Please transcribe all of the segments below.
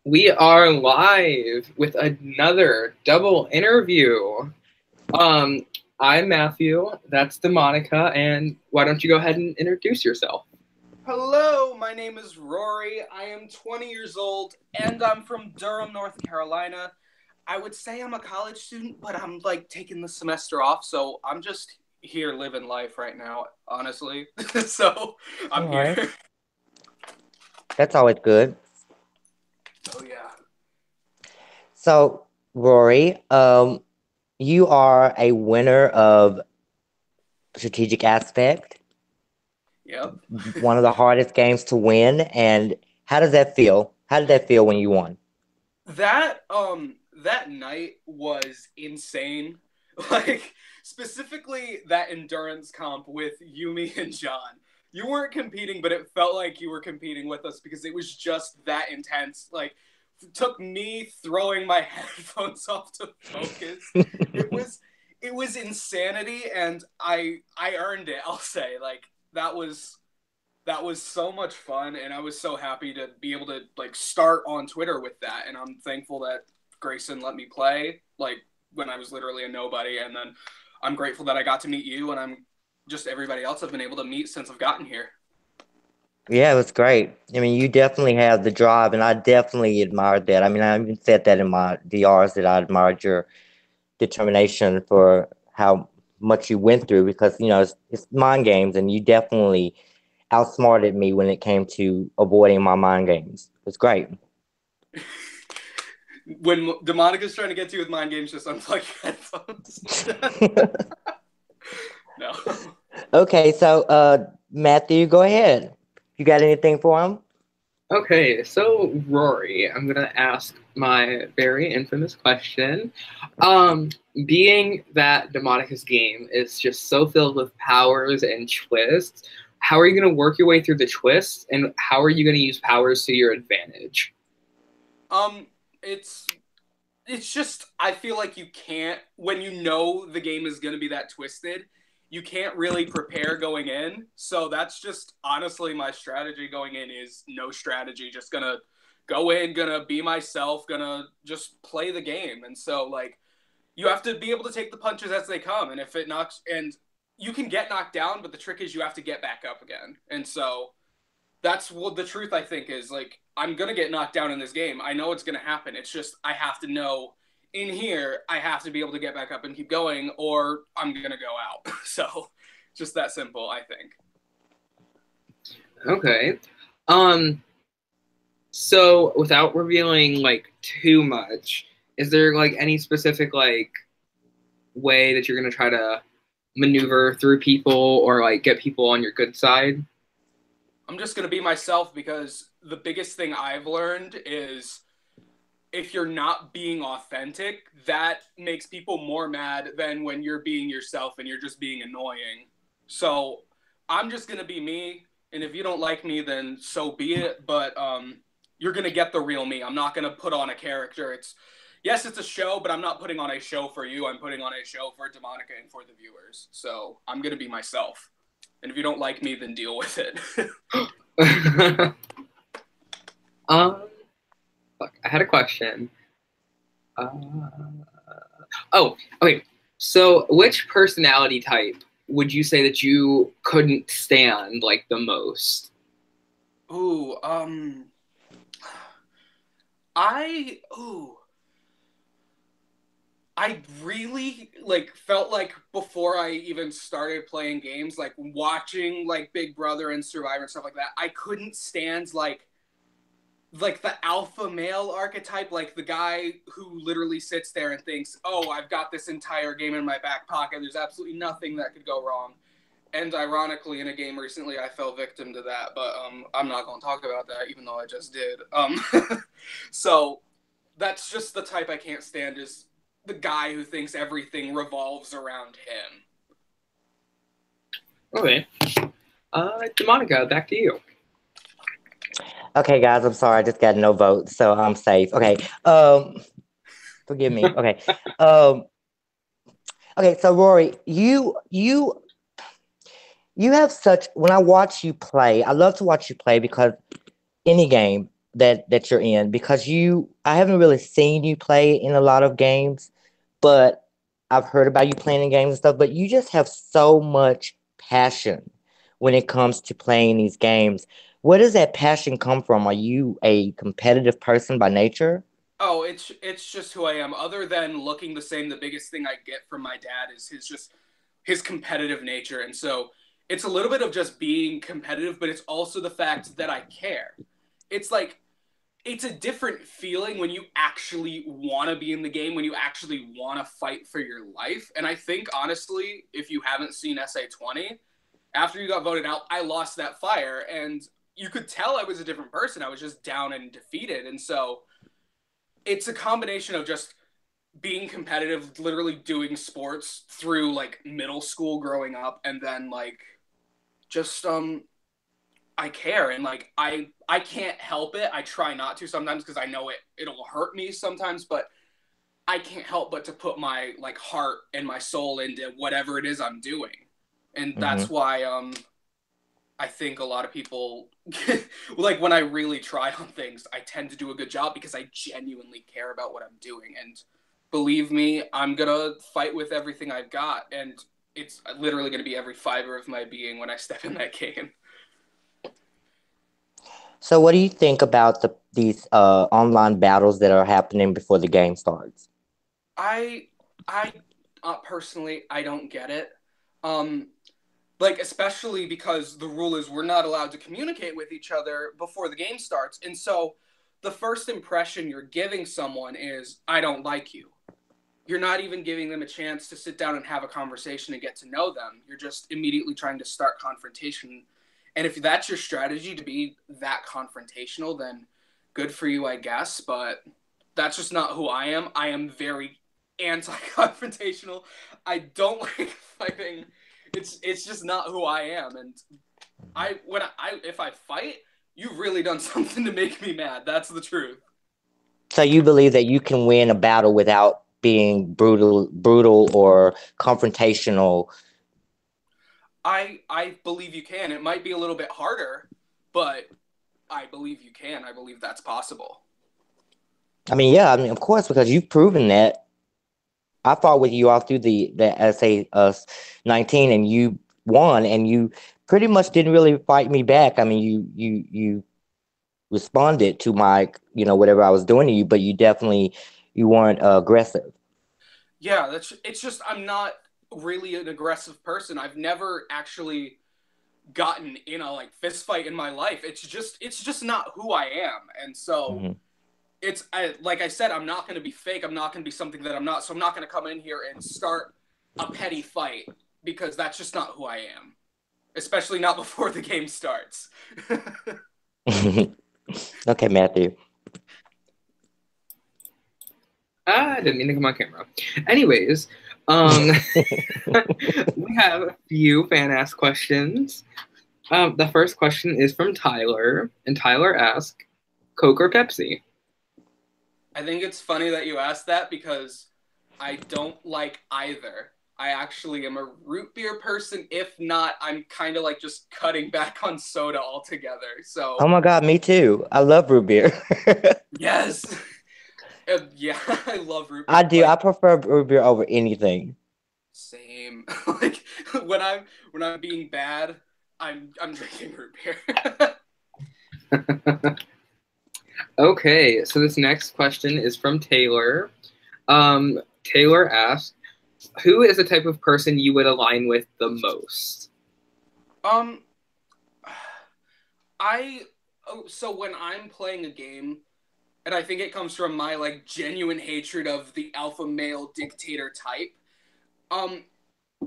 We are live with another double interview. Um, I'm Matthew, that's Demonica, and why don't you go ahead and introduce yourself? Hello, my name is Rory. I am 20 years old, and I'm from Durham, North Carolina. I would say I'm a college student, but I'm like taking the semester off, so I'm just here living life right now, honestly. So I'm All right. here. That's always good. Oh yeah. So, Rory, you are a winner of Strategic Aspect, Yep. one of the hardest games to win. And how does that feel? How did that feel when you won? That night was insane. Like specifically that endurance comp with Yumi and John. You weren't competing, but it felt like you were competing with us because it was just that intense. Like it took me throwing my headphones off to focus. It was it was insanity, and I earned it, I'll say. Like that was so much fun, and I was so happy to be able to like start on Twitter with that, and I'm thankful that Greyson let me play like when I was literally a nobody, and then I'm grateful that I got to meet you, and I'm just everybody else I've been able to meet since I've gotten here. Yeah, it was great. I mean, you definitely have the drive, and I definitely admired that. I mean, I even said that in my DRs that I admired your determination for how much you went through because, it's mind games, and you definitely outsmarted me when it came to avoiding my mind games. It's great. When Demonica's trying to get to you with mind games, just unplug your headphones. No. Okay, so Matthew, go ahead. You got anything for him? Okay, so Rory, I'm gonna ask my very infamous question. Um, Being that Demonica's game is just so filled with powers and twists, how are you gonna work your way through the twists, and how are you gonna use powers to your advantage? Um, it's just I feel like you can't when you know the game is going to be that twisted, you can't really prepare going in. So that's just honestly my strategy going in is no strategy, just going to go in, going to be myself, going to just play the game. And so like you have to be able to take the punches as they come, and if it knocks and you can get knocked down, but the trick is you have to get back up again. And so that's what the truth I think is. Like I'm gonna get knocked down in this game. I know it's gonna happen. It's just I have to know in here I have to be able to get back up and keep going, or I'm gonna go out. So just that simple, I think. Okay. Um, so without revealing like too much, is there like any specific like way that you're gonna try to maneuver through people or like get people on your good side? I'm just gonna be myself because the biggest thing I've learned is if you're not being authentic, that makes people more mad than when you're being yourself and you're just being annoying. So I'm just gonna be me, and if you don't like me, then so be it. But you're gonna get the real me. I'm not gonna put on a character. It's yes, it's a show, but I'm not putting on a show for you. I'm putting on a show for Demonica and for the viewers. So I'm gonna be myself. And if you don't like me, then deal with it. um, Fuck, I had a question. Uh, oh, okay. So, which personality type would you say that you couldn't stand like the most? Ooh, I ooh, I really like felt like before I even started playing games, like watching like Big Brother and Survivor and stuff like that, I couldn't stand like the alpha male archetype, like the guy who literally sits there and thinks, "Oh, I've got this entire game in my back pocket. There's absolutely nothing that could go wrong." And ironically, in a game recently, I fell victim to that. But I'm not going to talk about that, even though I just did. So that's just the type I can't stand is the guy who thinks everything revolves around him. Okay. Demonica, back to you. Okay, guys, I'm sorry, I just got no votes, so I'm safe. Okay, forgive me. Okay, um, okay. So Rory, you have such. When I watch you play, I love to watch you play because any game, that you're in, because I haven't really seen you play in a lot of games, but I've heard about you playing in games and stuff, but you just have so much passion when it comes to playing these games. Where does that passion come from? Are you a competitive person by nature? Oh, it's just who I am. Other than looking the same, the biggest thing I get from my dad is his competitive nature. And so it's a little bit of just being competitive, but it's also the fact that I care. It's like it's a different feeling when you actually want to be in the game, when you actually want to fight for your life. And I think honestly, if you haven't seen SA20, after you got voted out, I lost that fire, and you could tell I was a different person. I was just down and defeated. And so it's a combination of just being competitive, literally doing sports through like middle school growing up, and then like just I care, and like I can't help it. I try not to sometimes because I know it'll hurt me sometimes, but I can't help but to put my like heart and my soul into whatever it is I'm doing. And that's Hmm. why I think a lot of people like when I really try on things, I tend to do a good job because I genuinely care about what I'm doing. And believe me, I'm gonna fight with everything I've got, and it's literally gonna be every fiber of my being when I step in that game. So, what do you think about these online battles that are happening before the game starts? I I personally I don't get it. Um like especially because the rule is we're not allowed to communicate with each other before the game starts. And so the first impression you're giving someone is I don't like you. You're not even giving them a chance to sit down and have a conversation and get to know them. You're just immediately trying to start confrontation. And if that's your strategy to be that confrontational, then good for you, I guess. But that's just not who I am. I am very anti-confrontational. I don't like fighting. It's just not who I am. And if I fight, you've really done something to make me mad. That's the truth. So, you believe that you can win a battle without being brutal or confrontational? I believe you can. It might be a little bit harder, but I believe you can. I believe that's possible. I mean, yeah, I mean, of course, because you've proven that. I fought with you all through the SA 19, and you won, and you pretty much didn't really fight me back. I mean, you responded to my, whatever I was doing to you, but you weren't aggressive. Yeah, that's it's just I'm not really an aggressive person. I've never actually gotten in a like fist fight in my life. It's just not who I am. And so Hmm. like I said, I'm not going to be fake. I'm not going to be something that I'm not. So I'm not going to come in here and start a petty fight because that's just not who I am. Especially not before the game starts. Okay, Matthew. I didn't mean to come on camera. Anyways, um, we have a few fan asked questions. The first question is from Tyler, and Tyler asks, Coke or Pepsi? I think it's funny that you asked that because I don't like either. I actually am a root beer person. If not, I'm kind of like just cutting back on soda altogether. Oh So, my God, me too. I love root beer. yes. Yeah, I love root I beer. do. I prefer root beer over anything. Same. Like when I'm being bad, I'm drinking root beer. Okay, so this next question is from Taylor. Taylor asks, who is the type of person you would align with the most? um, I so when I'm playing a game, and I think it comes from my like genuine hatred of the alpha male dictator type. Um,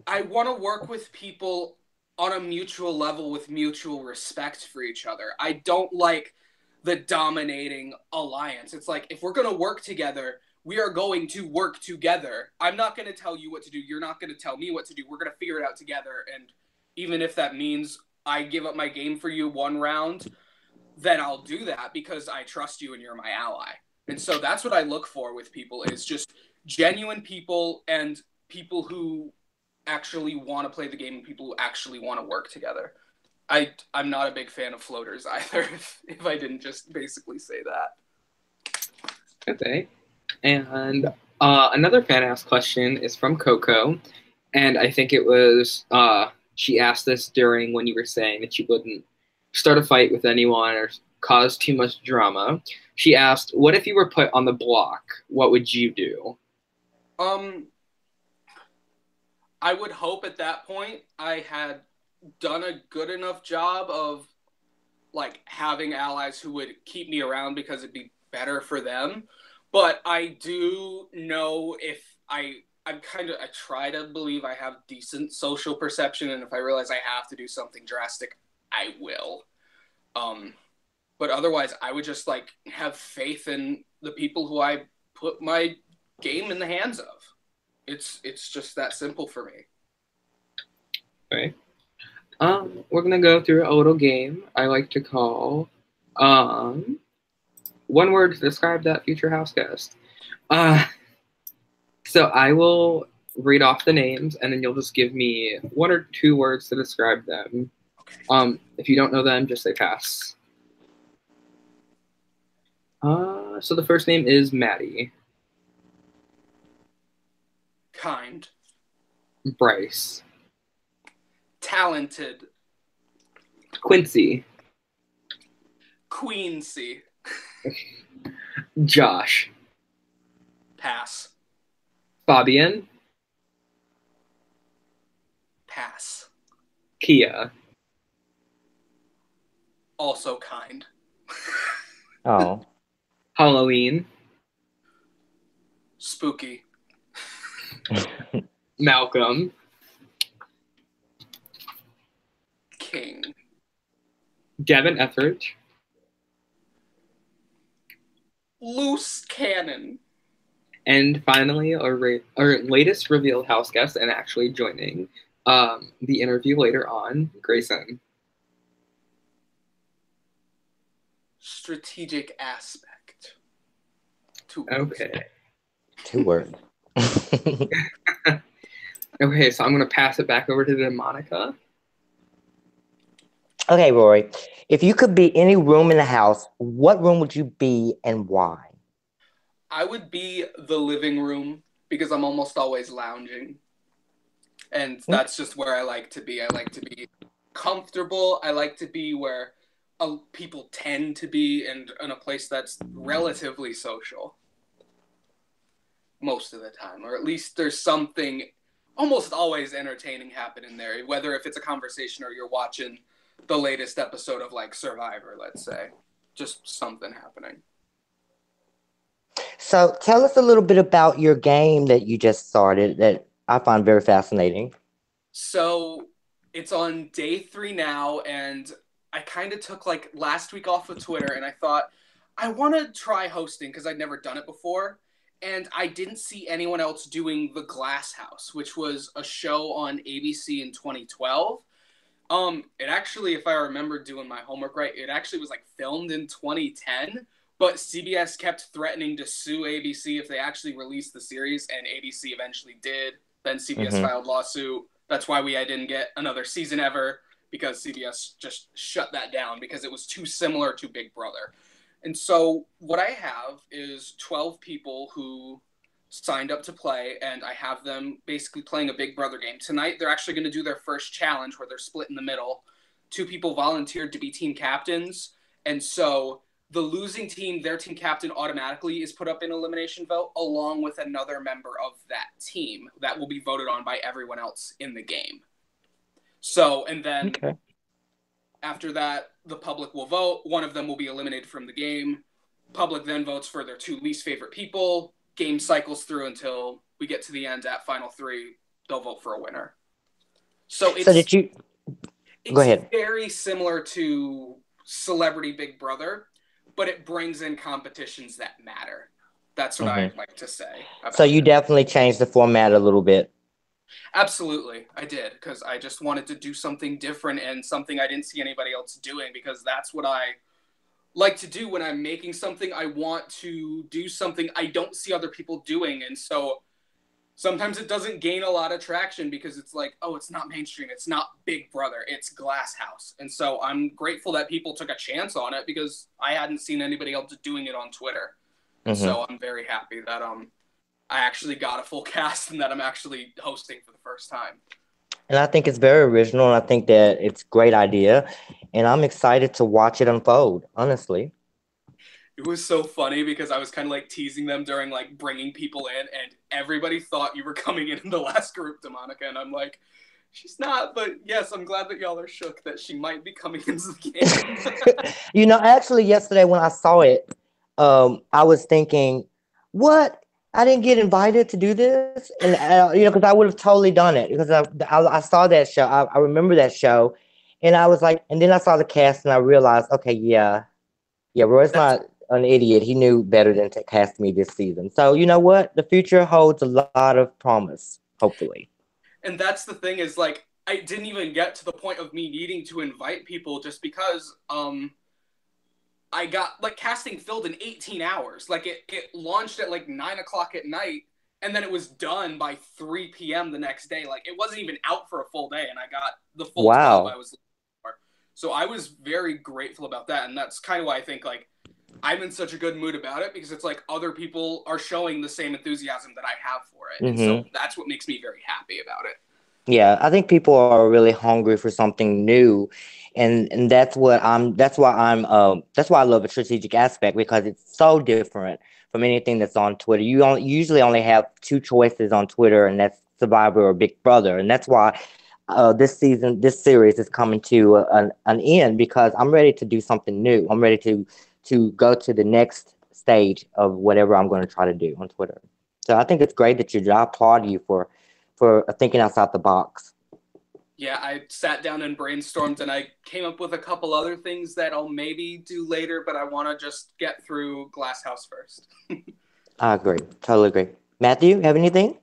I want to work with people on a mutual level with mutual respect for each other. I don't like the dominating alliance. It's like if we're going to work together, we are going to work together. I'm not going to tell you what to do. You're not going to tell me what to do. We're going to figure it out together. And even if that means I give up my game for you one round, then I'll do that because I trust you and you're my ally. And so that's what I look for with people is just genuine people and people who actually want to play the game and people who actually want to work together. I'm not a big fan of floaters either, if I didn't just basically say that. Okay. And another fan asked question is from Coco. And I think it was, she asked this during when you were saying that you wouldn't start a fight with anyone or cause too much drama. She asked, what if you were put on the block? What would you do? I would hope at that point I had done a good enough job of like having allies who would keep me around because it'd be better for them. But I do know if I try to believe I have decent social perception, and if I realize I have to do something drastic, I will. But otherwise, I would just like have faith in the people who I put my game in the hands of. It's just that simple for me. Okay. We're gonna go through a little game I like to call one word to describe that future house guest. So I will read off the names, and then you'll just give me 1 or 2 words to describe them. Okay. If you don't know them, just say pass. So the first name is Maddie. Kind. Bryce. Talented. Quincy. Queensy. Josh. Pass. Fabian. Pass. Kia. Also kind. Oh. Halloween. Spooky. Malcolm. King. Devin Etheridge. Loose cannon. And finally, our latest revealed house guest and actually joining the interview later on, Greyson. Strategic aspect. 2 words. Okay. 2 words. Okay, so I'm going to pass it back over to Monica. Okay, Rory. If you could be any room in the house, what room would you be and why? I would be the living room because I'm almost always lounging. And that's just where I like to be. I like to be comfortable. I like to be where people tend to be and in a place that's relatively social. Most of the time. Or at least there's something almost always entertaining happening there. Whether if it's a conversation or you're watching the latest episode of like Survivor, let's say. Just something happening. So tell us a little bit about your game that you just started that I find very fascinating. So it's on day 3 now, and I kind of took like last week off of Twitter, and I thought I want to try hosting because I'd never done it before, and I didn't see anyone else doing The Glass House, which was a show on ABC in 2012. It actually, if I remember doing my homework right, it actually was like filmed in 2010, but CBS kept threatening to sue ABC if they actually released the series, and ABC eventually did. Then CBS filed lawsuit. That's why I didn't get another season ever, because CBS just shut that down because it was too similar to Big Brother. And so what I have is 12 people who signed up to play, and I have them basically playing a Big Brother game. Tonight, they're actually going to do their first challenge where they're split in the middle. 2 people volunteered to be team captains, and so the losing team, their team captain automatically is put up in elimination vote along with another member of that team that will be voted on by everyone else in the game. So, and then after that, the public will vote. One of them will be eliminated from the game. Public then votes for their 2 least favorite people. Game cycles through until we get to the end at final 3. They'll vote for a winner. So it's, Go ahead. Very similar to Celebrity Big Brother, but it brings in competitions that matter. That's what I like to say. So you definitely changed the format a little bit. Absolutely, I did, because I just wanted to do something different and something I didn't see anybody else doing, because that's what I like to do when I'm making something. I want to do something I don't see other people doing, and so sometimes it doesn't gain a lot of traction because it's like, oh, it's not mainstream. It's not Big Brother. It's Glass House. And so I'm grateful that people took a chance on it because I hadn't seen anybody else doing it on Twitter. And so I'm very happy that I actually got a full cast and that I'm actually hosting for the first time. And I think it's very original, and I think that it's a great idea. And I'm excited to watch it unfold, honestly. It was so funny because I was kind of like teasing them during like bringing people in, and everybody thought you were coming in the last group, DeMonica, and I'm like, she's not, but yes, I'm glad that y'all are shook that she might be coming into the game. You know, actually, yesterday when I saw it, I was thinking, what? I didn't get invited to do this, and you know, because I would have totally done it because I saw that show. I remember that show, and I was like, and then I saw the cast, and I realized, okay, yeah, Roy's That's not an idiot. He knew better than to cast me this season. So you know what? The future holds a lot of promise, hopefully. and that's the thing is like I didn't even get to the point of me needing to invite people just because I got like casting filled in 18 hours. Like it launched at like 9 o'clock at night and then it was done by 3 p.m. the next day. Like it wasn't even out for a full day and I got the full 12 I Wow. was looking for. So I was very grateful about that. And that's kind of why I think like I'm in such a good mood about it because it's like other people are showing the same enthusiasm that I have for it. And so Mm-hmm. that's what makes me very happy about it. Yeah, I think people are really hungry for something new, and that's why I love the strategic aspect because it's so different from anything that's on Twitter. You usually only have two choices on Twitter, and that's Survivor or Big Brother, and that's why this series is coming to an end because I'm ready to do something new. I'm ready to go to the next stage of whatever I'm going to try to do on Twitter. So I think it's great that I applaud you for thinking outside the box. Yeah, I sat down and brainstormed and I came up with a couple other things that I'll maybe do later, but I want to just get through Glass House first. I agree. Totally agree. Matthew, have anything?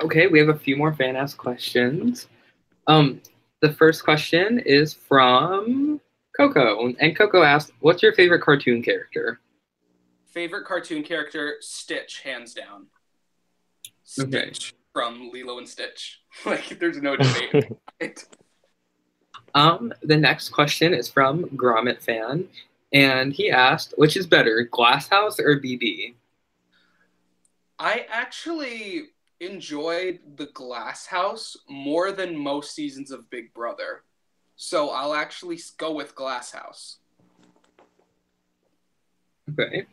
Okay, we have a few more fan asked questions. Um, the first question is from Coco, and Coco asked, "What's your favorite cartoon character?" Favorite cartoon character, Stitch, hands down. Okay. Stitch from Lilo and Stitch. Like, there's no debate. The next question is from Gromit Fan, and he asked, "Which is better, Glass House or BB?" I actually enjoyed the Glass House more than most seasons of Big Brother. So I'll actually go with Glass House. Okay.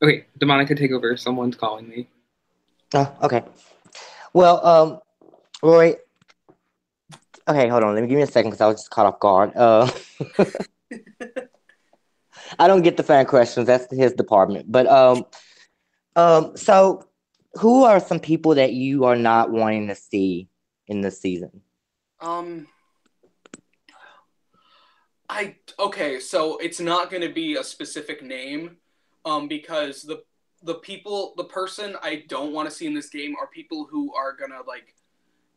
Okay, DeMonica, take over. Someone's calling me. Oh, okay. Well, Roy. Okay, hold on. Let me give me a second because I was just caught off guard. I don't get the fan questions. That's his department. But so who are some people that you are not wanting to see in this season? Okay, so it's not going to be a specific name, because the person I don't want to see in this game are people who are gonna like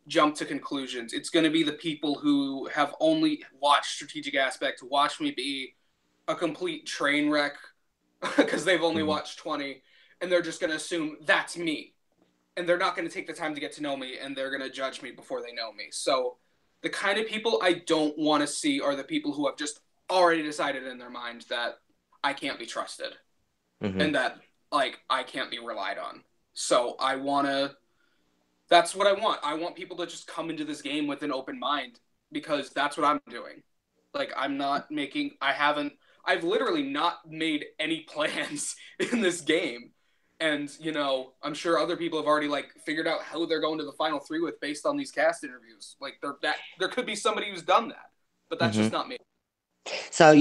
jump to conclusions. It's going to be the people who have only watched Strategic Aspect, watch me be a complete train wreck because they've only watched 20, and they're just going to assume that's me, and they're not going to take the time to get to know me, and they're going to judge me before they know me. So the kind of people I don't want to see are the people who have just already decided in their mind that I can't be trusted and that like I can't be relied on. So that's what I want. I want people to just come into this game with an open mind because that's what I'm doing. Like I've literally not made any plans in this game. And, I'm sure other people have already like figured out who they're going to the final three with based on these cast interviews. Like there could be somebody who's done that, but that's just not me. So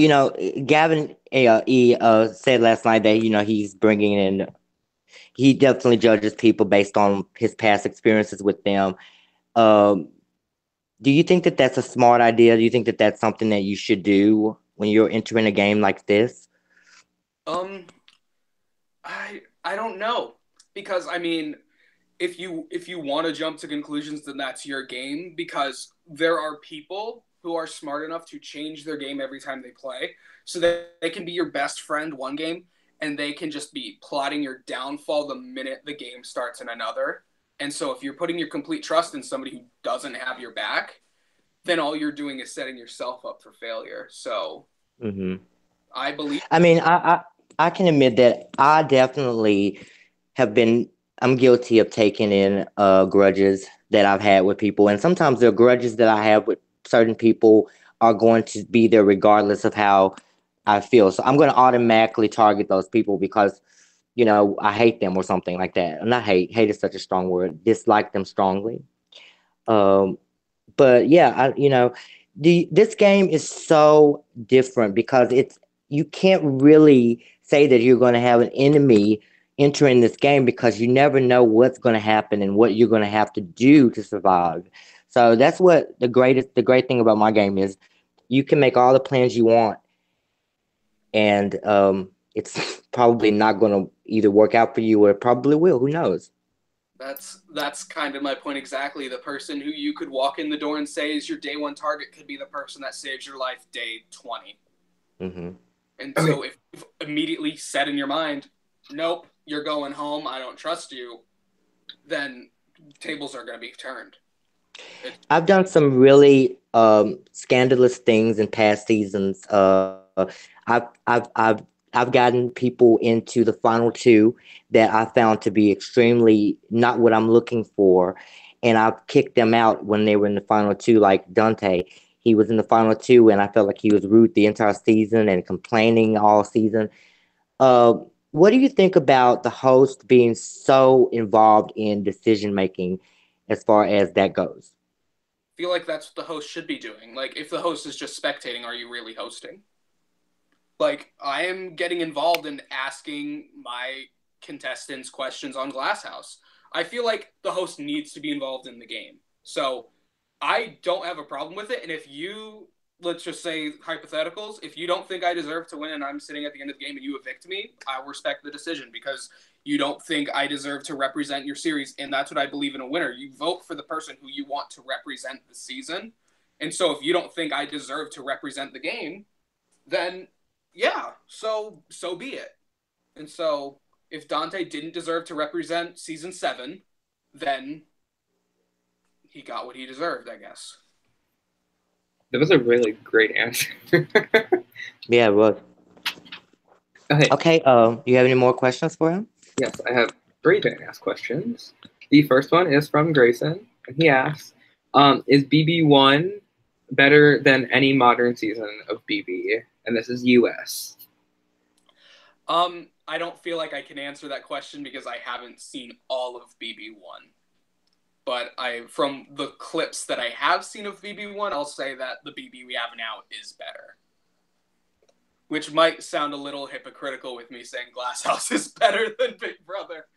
Gavin said last night that he's bringing in. He definitely judges people based on his past experiences with them. Do you think that that's a smart idea? Do you think that that's something that you should do when you're entering a game like this? I don't know, because I mean, if you want to jump to conclusions, then that's your game, because there are people who are smart enough to change their game every time they play, so that they can be your best friend one game and they can just be plotting your downfall the minute the game starts in another. And so if you're putting your complete trust in somebody who doesn't have your back, then all you're doing is setting yourself up for failure. So I believe. I mean, I can admit that I definitely have been. I'm guilty of taking in grudges that I've had with people, and sometimes the grudges that I have with certain people are going to be there regardless of how I feel. So I'm going to automatically target those people because I hate them or something like that. Not hate. Hate is such a strong word. Dislike them strongly. Um, but yeah, this game is so different because you can't really say that you're going to have an enemy entering this game because you never know what's going to happen and what you're going to have to do to survive. So that's what the great thing about my game is. You can make all the plans you want, and it's probably not going to either work out for you or it probably will. Who knows? That's kind of my point exactly. The person who you could walk in the door and say is your day one target could be the person that saves your life day 20. And so if you've immediately set in your mind, nope, you're going home, I don't trust you, then tables are going to be turned. I've done some really scandalous things in past seasons. I've I've I've I've gotten people into the final two that I found to be extremely not what I'm looking for, and I've kicked them out when they were in the final two. Like Dante, he was in the final two, and I felt like he was rude the entire season and complaining all season. Uh, what do you think about the host being so involved in decision making as far as that goes? Feel like that's what the host should be doing. Like, if the host is just spectating, are you really hosting? Like, I am getting involved in asking my contestants questions on Glasshouse. I feel like the host needs to be involved in the game. So I don't have a problem with it. And if you, let's just say hypotheticals, if you don't think I deserve to win and I'm sitting at the end of the game and you evict me, I will respect the decision because you don't think I deserve to represent your series. And that's what I believe in a winner. You vote for the person who you want to represent the season. And so if you don't think I deserve to represent the game, then yeah, so be it. And so if Dante didn't deserve to represent season 7, then he got what he deserved, I guess. That was a really great answer. Yeah, it was. Okay. Okay, do you have any more questions for him? Yes, I have 3 fan ask questions. The first one is from Greyson, and he asks, is BB1 better than any modern season of BB? And this is US. I don't feel like I can answer that question because I haven't seen all of BB1. But from the clips that I have seen of BB1, I'll say that the BB we have now is better. Which might sound a little hypocritical with me saying Glasshouse is better than Big Brother.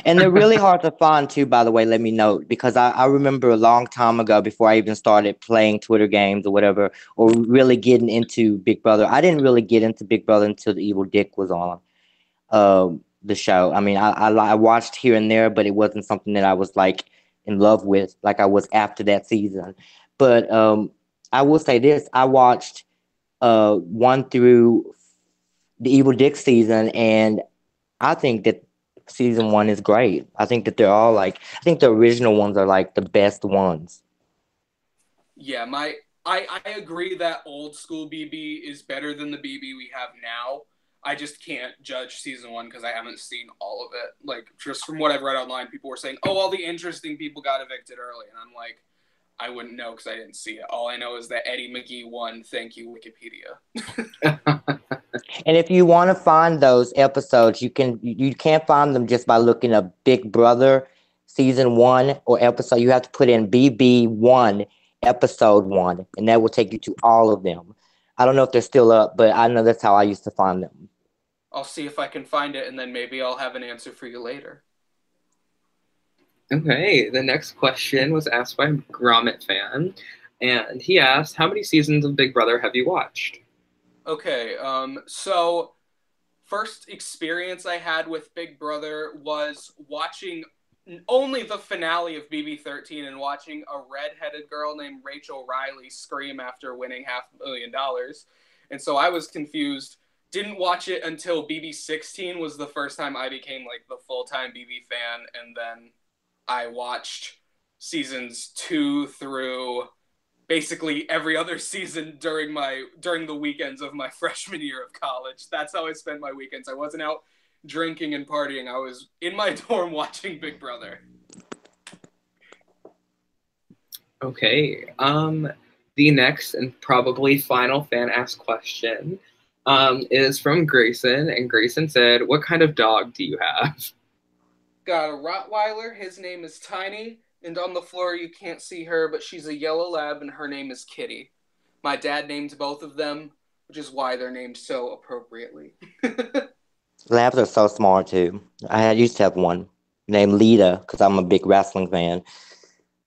And they're really hard to find too, by the way, let me note, because I remember a long time ago before I even started playing Twitter games or whatever, or really getting into Big Brother. I didn't really get into Big Brother until the Evil Dick was on the show. I mean, I watched here and there, but it wasn't something that I was like in love with like I was after that season. But I will say this, I watched 1 through the Evil Dick season, and I think that season 1 is great. I think that they're all like, I think the original ones are like the best ones. Yeah, I agree that old school BB is better than the BB we have now. I just can't judge season 1 because I haven't seen all of it. Like, just from what I've read online, people were saying, oh, all the interesting people got evicted early. And I'm like, I wouldn't know because I didn't see it. All I know is that Eddie McGee won. Thank you, Wikipedia. And if you want to find those episodes, you can't find them just by looking up Big Brother season 1 or episode. You have to put in BB1 episode 1, and that will take you to all of them. I don't know if they're still up, but I know that's how I used to find them. I'll see if I can find it, and then maybe I'll have an answer for you later. Okay, the next question was asked by Gromit Fan, and he asked, how many seasons of Big Brother have you watched? Okay, so first experience I had with Big Brother was watching only the finale of BB13 and watching a redheaded girl named Rachel Riley scream after winning $500,000. And so I was confused. didn't watch it until BB16 was the first time I became like the full-time BB fan, and then I watched seasons 2 through basically every other season during the weekends of my freshman year of college. That's how I spent my weekends. I wasn't out drinking and partying. I was in my dorm watching Big Brother. Okay. The next and probably final fan asked question is from Greyson, and Greyson said, "What kind of dog do you have?" Got a Rottweiler. His name is Tiny. And on the floor, you can't see her, but she's a yellow lab, and her name is Kitty. My dad named both of them, which is why they're named so appropriately. Labs are so smart, too. I used to have one named Lita, because I'm a big wrestling fan.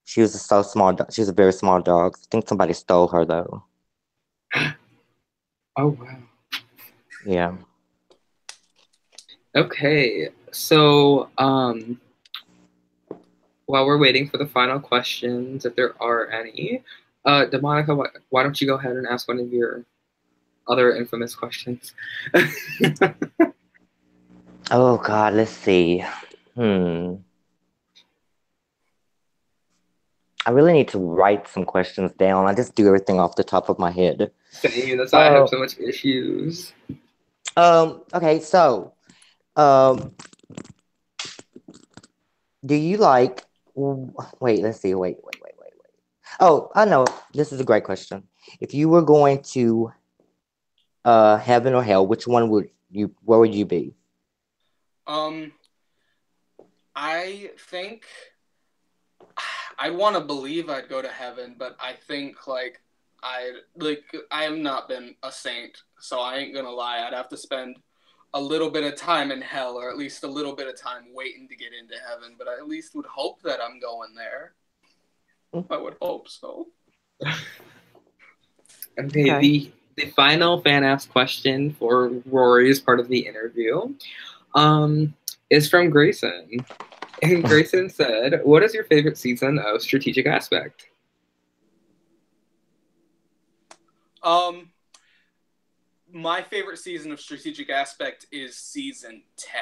She was so smart. She was a very smart dog. I think somebody stole her, though. Oh, wow. Yeah. Okay, so while we're waiting for the final questions, if there are any, DeMonica, why don't you go ahead and ask one of your other infamous questions? Oh, God, let's see. I really need to write some questions down. I just do everything off the top of my head. Same, that's why I have so much issues. Okay, so, do you like... Wait, let's see. Wait. Oh, I know. This is a great question. If you were going to heaven or hell, which one where would you be? I think I want to believe I'd go to heaven, but I think I have not been a saint, so I ain't gonna lie. I'd have to spend a little bit of time in hell, or at least a little bit of time waiting to get into heaven, but I at least would hope that I'm going there. I would hope so. Okay. The final fan asked question for Rory's part of the interview is from Greyson. And Greyson said, "What is your favorite season of Strategic Aspect?" My favorite season of Strategic Aspect is season 10.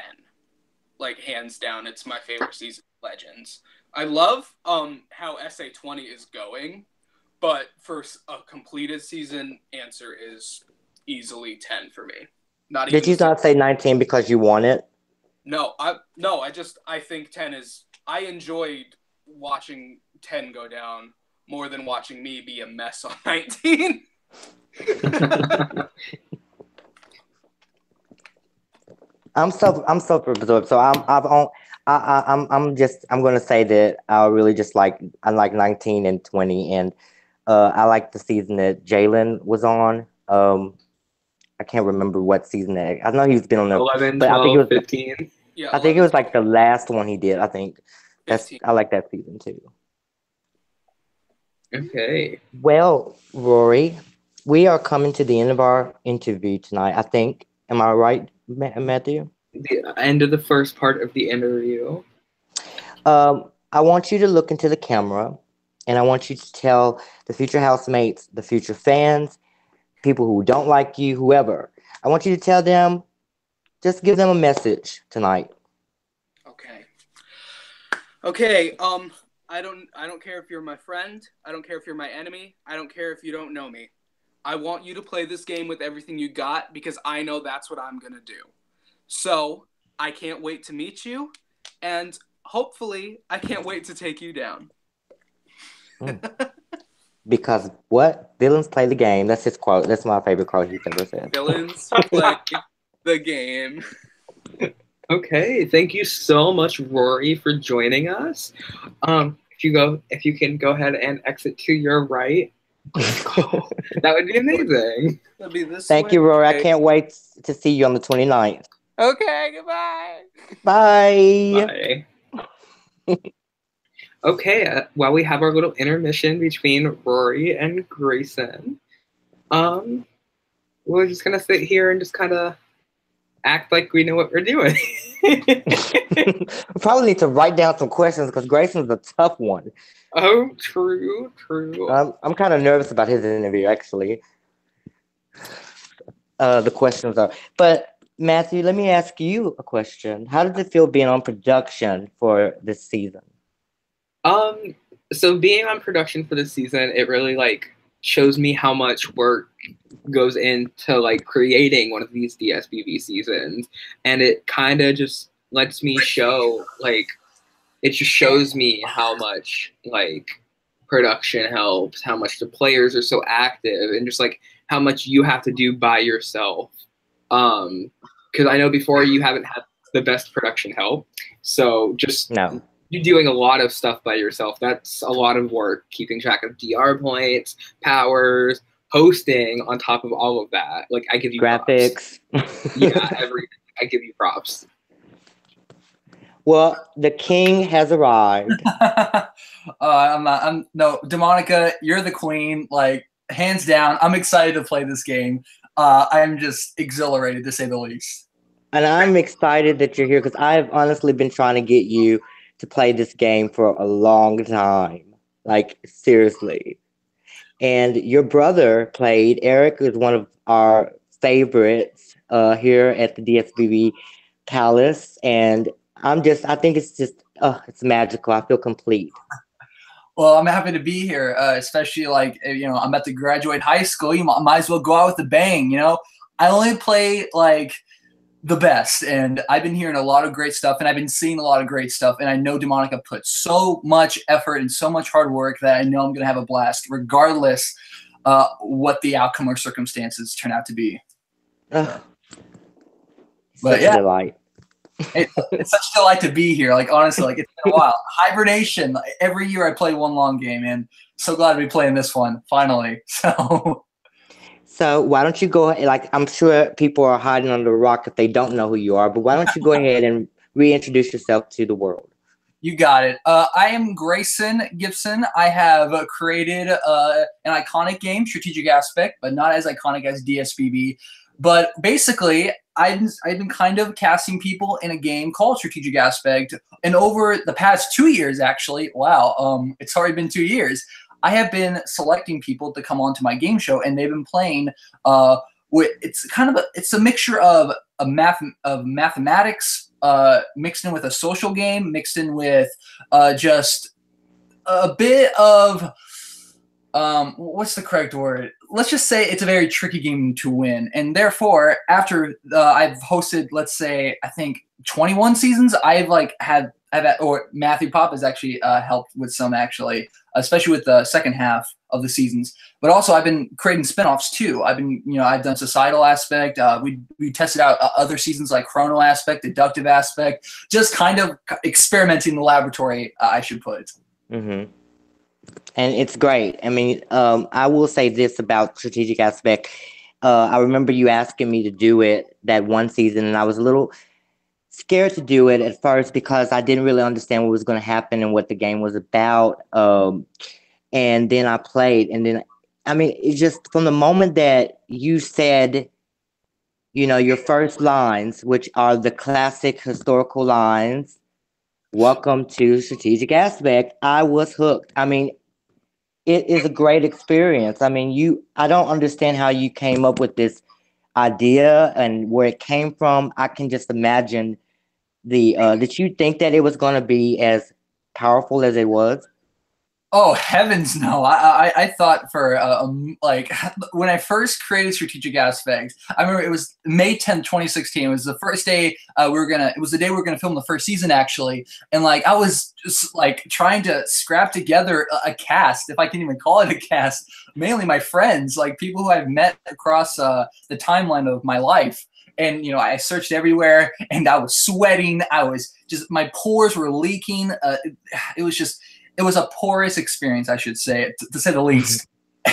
Like, hands down, it's my favorite season of Legends. I love how SA20 is going, but for a completed season, answer is easily 10 for me. Did you not say 19 because you won it? No, I think 10 is... I enjoyed watching 10 go down more than watching me be a mess on 19. I'm self-absorbed, so I'm gonna say that I like 19 and 20, and I like the season that Jalen was on. I can't remember what season that. I know he's been on there, 11, but 12, I think it was 15. Yeah, I think it was like the last one he did. I think I like that season too. Okay. Well, Rory, we are coming to the end of our interview tonight, I think. Am I right, Matthew? The end of the first part of the interview. I want you to look into the camera, and I want you to tell the future housemates, the future fans, people who don't like you, whoever. I want you to tell them, just give them a message tonight. Okay. I don't care if you're my friend. I don't care if you're my enemy. I don't care if you don't know me. I want you to play this game with everything you got, because I know that's what I'm gonna do. So I can't wait to meet you, and hopefully I can't wait to take you down. Because what? Villains play the game. That's his quote. That's my favorite quote he's ever said. Villains play the game. Okay, thank you so much, Rory, for joining us. If you can go ahead and exit to your right, that would be amazing. That'd be this Thank you, Rory. I can't wait to see you on the 29th. Okay, goodbye. Bye. Okay, while we have our little intermission between Rory and Greyson, we're just gonna sit here and just kind of act like we know what we're doing. We probably need to write down some questions because Grayson's a tough one. Oh, true. I'm kind of nervous about his interview, actually. the questions are. But Matthew, let me ask you a question. How does it feel being on production for this season? So being on production for this season, it really like shows me how much work goes into like creating one of these DSBB seasons, and it kind of just lets me show like it just shows me how much like production helps, how much the players are so active, and just like how much you have to do by yourself. Because I know before you haven't had the best production help, so just No. you doing a lot of stuff by yourself. That's a lot of work, keeping track of DR points, powers, hosting on top of all of that. Like I give you Graphics. props. Yeah, everything. I give you props. Well, the king has arrived. No, Demonica, you're the queen. Like, hands down, I'm excited to play this game. I'm just exhilarated, to say the least. And I'm excited that you're here because I've honestly been trying to get you to play this game for a long time. Like, seriously. And your brother played. Eric is one of our favorites here at the DSBB Palace. And I think it's just, it's magical. I feel complete. Well, I'm happy to be here, especially like, I'm about to graduate high school. You might as well go out with a bang, I only play like the best, and I've been hearing a lot of great stuff, and I've been seeing a lot of great stuff, and I know Demonica put so much effort and so much hard work that I know I'm going to have a blast, regardless what the outcome or circumstances turn out to be. But yeah. A delight. It's such a delight to be here. Like, honestly, like, it's been a while. Hibernation. Every year I play one long game, and so glad to be playing this one finally. So why don't you go, like, I'm sure people are hiding under a rock if they don't know who you are, but why don't you go ahead and reintroduce yourself to the world? You got it. I am Greyson Gibson. I have created an iconic game, Strategic Aspect, but not as iconic as DSBB. But basically, I've been kind of casting people in a game called Strategic Aspect, and over the past 2 years, actually, wow, it's already been 2 years, I have been selecting people to come onto my game show, and they've been playing. It's a mixture of mathematics mixed in with a social game, mixed in with just a bit of what's the correct word? Let's just say it's a very tricky game to win, and therefore, after I've hosted, let's say, I think 21 seasons, or Matthew Pop has actually helped with some, actually, especially with the second half of the seasons. But also, I've been creating spinoffs too. I've done Societal Aspect. We tested out other seasons like Chrono Aspect, Deductive Aspect, just kind of experimenting in the laboratory, I should put. Mm-hmm. And it's great. I mean, I will say this about Strategic Aspect. I remember you asking me to do it that one season, and I was a little scared to do it at first because I didn't really understand what was going to happen and what the game was about. And then I played, and then, I mean, it's just from the moment that you said, your first lines, which are the classic historical lines, "Welcome to Strategic Aspect," I was hooked. I mean, it is a great experience. I mean, I don't understand how you came up with this idea and where it came from. I can just imagine did you think that it was going to be as powerful as it was? Oh, heavens no. I thought for like when I first created Strategic Aspects, I remember it was May 10th, 2016. It was the first day it was the day we were gonna film the first season, actually. And like I was just like trying to scrap together a cast, if I can even call it a cast, mainly my friends, like people who I've met across the timeline of my life. And, I searched everywhere, and I was sweating. My pores were leaking. It was a porous experience, I should say, to say the least.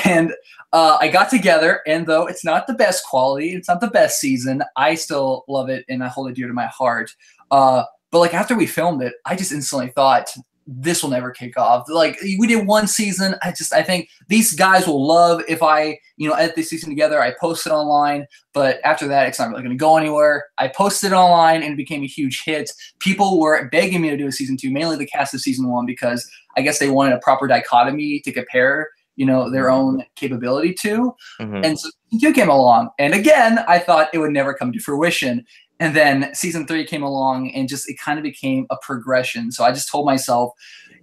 And I got together, and though it's not the best quality, it's not the best season, I still love it, and I hold it dear to my heart. But like after we filmed it, I just instantly thought, this will never kick off. Like we did one season. I think these guys will love if I, edit this season together. I post it online, but after that, it's not really going to go anywhere. I posted it online and it became a huge hit. People were begging me to do a season 2, mainly the cast of season 1, because I guess they wanted a proper dichotomy to compare their own capability to. Mhm. And so season 2 came along, and again, I thought it would never come to fruition. And then season 3 came along, and just it kind of became a progression. So I just told myself,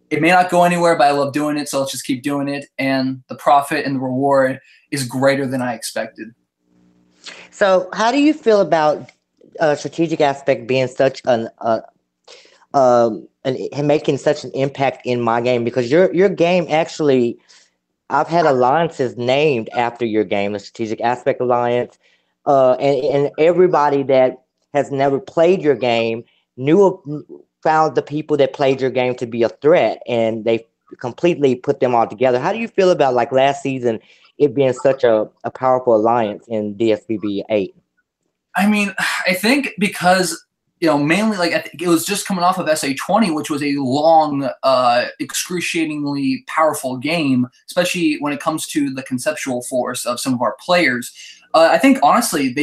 it may not go anywhere, but I love doing it, so let's just keep doing it. And the profit and the reward is greater than I expected. So, how do you feel about strategic aspect being such making such an impact in my game? Because your game actually, I've had alliances named after your game, the Strategic Aspect Alliance, and everybody that has never played your game found the people that played your game to be a threat, and they completely put them all together. How do you feel about like last season, it being such a powerful alliance in DSBB9? I mean, I think because, mainly like I think it was just coming off of SA20, which was a long, excruciatingly powerful game, especially when it comes to the conceptual force of some of our players. I think honestly,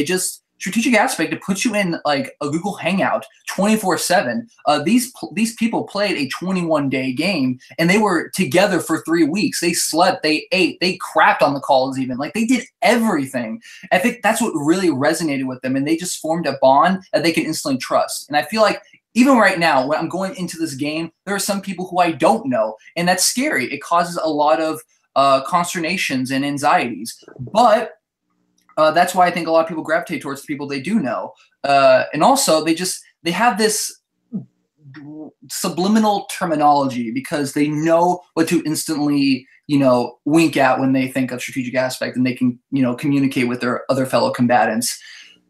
strategic aspect, to put you in like a Google Hangout 24/7. These people played a 21-day game, and they were together for 3 weeks. They slept, they ate, they crapped on the calls even. Like, they did everything. I think that's what really resonated with them, and they just formed a bond that they can instantly trust. And I feel like even right now, when I'm going into this game, there are some people who I don't know, and that's scary. It causes a lot of consternations and anxieties. But that's why I think a lot of people gravitate towards the people they do know. And also, they have this subliminal terminology because they know what to instantly, wink at when they think of strategic aspect, and they can, communicate with their other fellow combatants.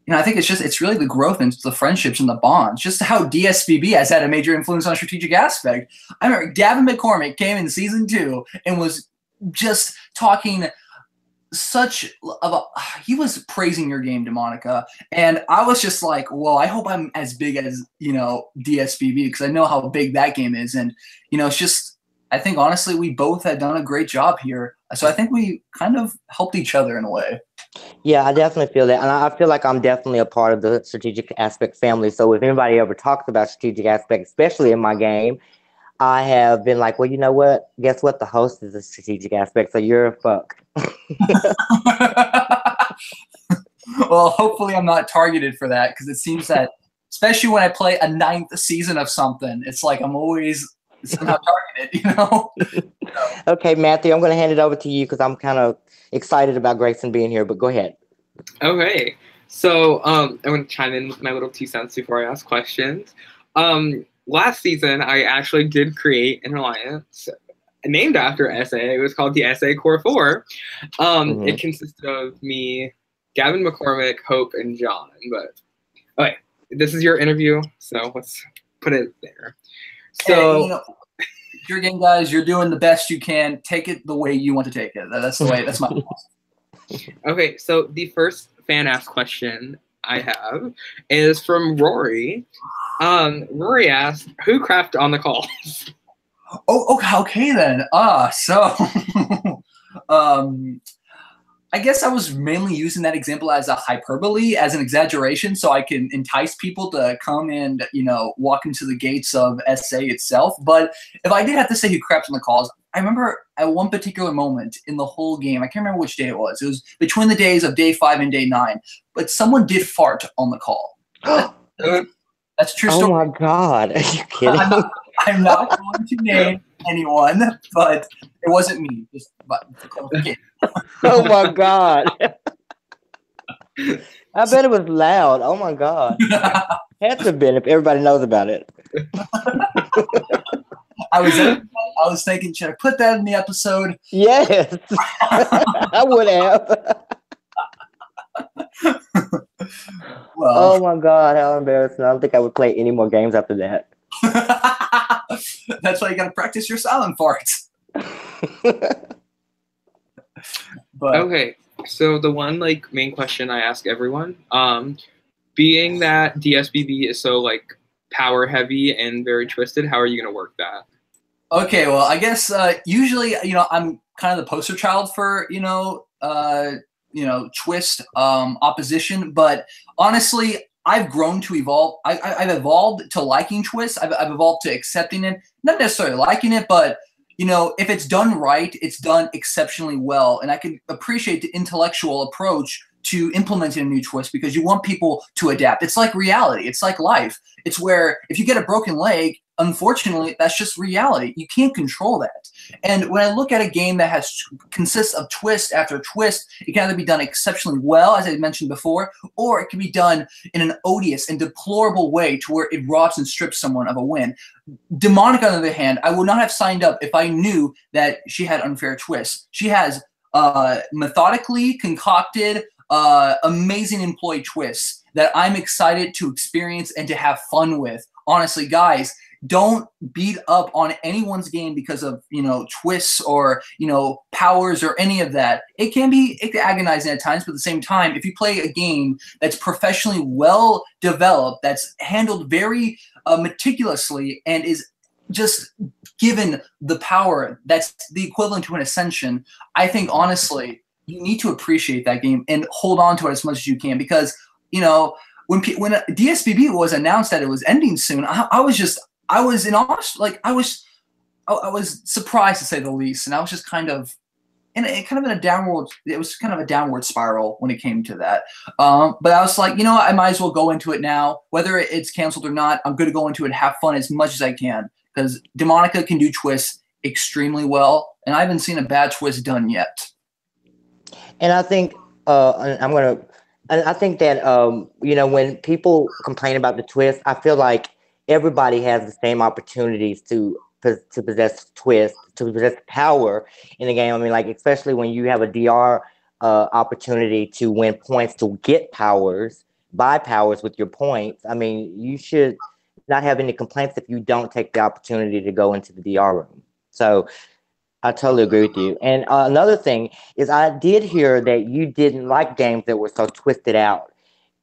I think it's really the growth and the friendships and the bonds, just how DSBB has had a major influence on strategic aspect. I remember Gavin McCormick came in season 2 and was just talking he was praising your game, Demonica, and I was just like, whoa, I hope I'm as big as DSBB, because I know how big that game is. And it's just, I think honestly we both had done a great job here, so I think we kind of helped each other in a way. Yeah, I definitely feel that, and I feel like I'm definitely a part of the strategic aspect family. So if anybody ever talks about strategic aspect, especially in my game, I have been like, well, you know what? Guess what? The host is a strategic aspect, so you're a fuck. Well, hopefully I'm not targeted for that, because it seems that, especially when I play a 9th season of something, it's like I'm always somehow targeted, Okay, Matthew, I'm going to hand it over to you because I'm kind of excited about Greyson being here, but go ahead. Okay, so I'm going to chime in with my little 2 cents before I ask questions. Last season, I actually did create an alliance named after SA. It was called the SA Core 4. It consisted of me, Gavin McCormick, Hope, and John. But okay, this is your interview, so let's put it there. So, your game, guys, you're doing the best you can. Take it the way you want to take it. That's the way. That's my. Okay, so the first fan asked question I have is from Rory. Rory asked, who crapped on the calls? Oh, okay then. So I guess I was mainly using that example as a hyperbole, as an exaggeration, so I can entice people to come and, walk into the gates of SA itself. But if I did have to say who crapped on the calls, I remember at one particular moment in the whole game, I can't remember which day it was. It was between the days of day 5 and day 9, but someone did fart on the call. That's a true story. Oh my God, are you kidding? I'm not going to name anyone, but it wasn't me. Oh my God. I bet it was loud. Oh my God. Had to have been if everybody knows about it. I was thinking, should I put that in the episode? Yes. I would have. Well, oh my God, how embarrassing. I don't think I would play any more games after that. That's why you gotta practice your silent farts. But okay, so the one main question I ask everyone, being that DSBB is so power heavy and very twisted, how are you gonna work that? Okay, well, I guess usually I'm kind of the poster child for twist opposition, but honestly, I've grown to evolve. I've evolved to liking twists. I've evolved to accepting it, not necessarily liking it, but you know, if it's done right, it's done exceptionally well. And I can appreciate the intellectual approach to implementing a new twist because you want people to adapt. It's like reality. It's like life. It's where if you get a broken leg, unfortunately, that's just reality. You can't control that. And when I look at a game that consists of twist after twist, it can either be done exceptionally well, as I mentioned before, or it can be done in an odious and deplorable way to where it robs and strips someone of a win. Demonic, on the other hand, I would not have signed up if I knew that she had unfair twists. She has methodically concocted, amazing employee twists that I'm excited to experience and to have fun with. Honestly, guys, don't beat up on anyone's game because of, you know, twists or, you know, powers or any of that. It can be agonizing at times, but at the same time, if you play a game that's professionally well developed, that's handled very meticulously, and is just given the power that's the equivalent to an ascension, I think honestly you need to appreciate that game and hold on to it as much as you can, because, you know, when DSBB was announced that it was ending soon, I was in awe. Like I was surprised, to say the least, and I was just kind of in a downward. It was kind of a downward spiral when it came to that. But I was like, you know what, I might as well go into it now, whether it's canceled or not. I'm going to go into it and have fun as much as I can, because Demonica can do twists extremely well, and I haven't seen a bad twist done yet. And I think I think that you know, when people complain about the twist, I feel like everybody has the same opportunities to possess twist, to possess power in the game. I mean, like, especially when you have a DR opportunity to win points to get powers, buy powers with your points. I mean, you should not have any complaints if you don't take the opportunity to go into the DR room. So I totally agree with you. And another thing is, I did hear that you didn't like games that were so twisted out.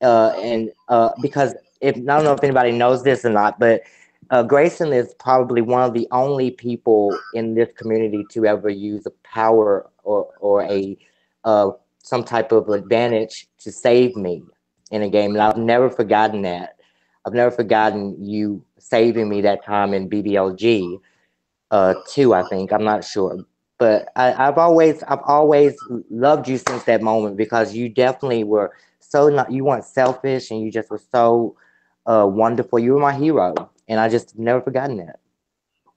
Because I don't know if anybody knows this or not, but Greyson is probably one of the only people in this community to ever use a power or a some type of advantage to save me in a game. And I've never forgotten that. I've never forgotten you saving me that time in BBLG. Two, I think. I'm not sure, but I've always loved you since that moment, because you definitely were you weren't selfish, and you just were so wonderful. You were my hero, and I just never forgotten that.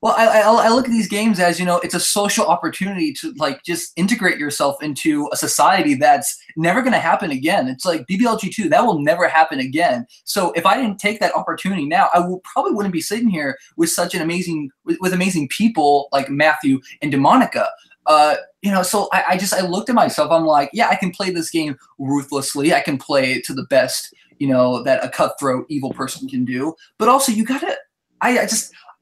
Well, I look at these games as, you know, it's a social opportunity to, like, just integrate yourself into a society that's never going to happen again. It's like BBLG 2, that will never happen again. So if I didn't take that opportunity now, probably wouldn't be sitting here with such an amazing people like Matthew and Demonica. You know, so I looked at myself. I'm like, yeah, I can play this game ruthlessly. I can play it to the best, you know, that a cutthroat evil person can do. But also, you gotta,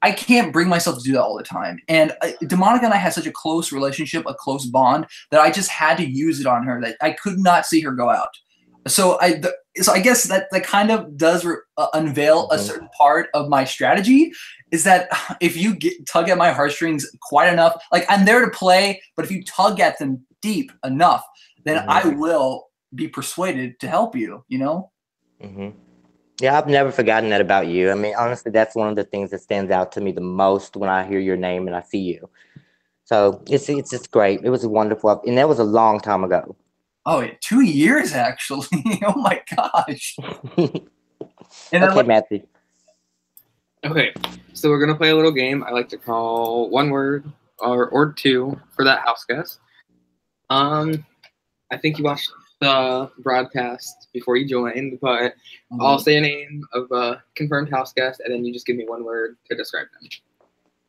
I can't bring myself to do that all the time. And Demonica and I had such a close relationship, a close bond, that I just had to use it on her, that I could not see her go out. So I guess that kind of does unveil a certain part of my strategy, is that if you tug at my heartstrings quite enough, like, I'm there to play, but if you tug at them deep enough, then I will be persuaded to help you, you know? Yeah, I've never forgotten that about you. I mean, honestly, that's one of the things that stands out to me the most when I hear your name and I see you. So it's just great. It was wonderful. And that was a long time ago. Oh, 2 years, actually. Oh, my gosh. And okay, Matthew. Okay, so we're going to play a little game I like to call one word or two for that house guest. I think you watched the broadcast before you joined, but I'll say a name of a confirmed house guest, and then you just give me one word to describe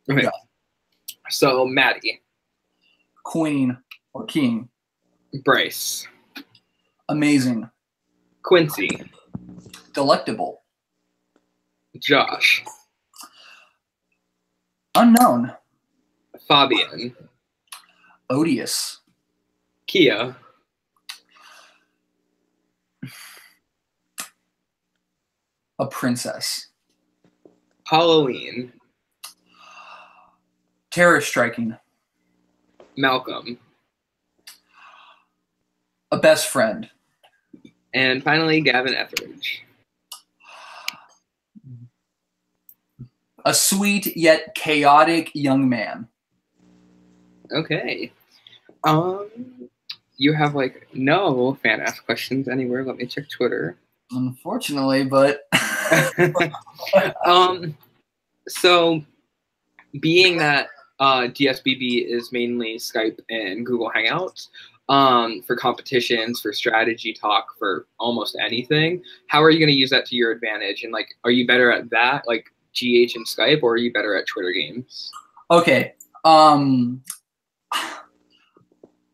them. Okay. So, Maddie. Queen or king. Bryce. Amazing. Quincy. Delectable. Josh. Unknown. Fabian. Odious. Kia. A princess. Halloween. Terror striking. Malcolm. A best friend. And finally, Gavin Etheridge. A sweet yet chaotic young man. Okay. You have like no fan ask questions anywhere. Let me check Twitter. Unfortunately, but So being that DSBB is mainly Skype and Google Hangouts, for competitions, for strategy talk, for almost anything, how are you going to use that to your advantage? And like, are you better at that, like GH and Skype, or are you better at Twitter games? okay.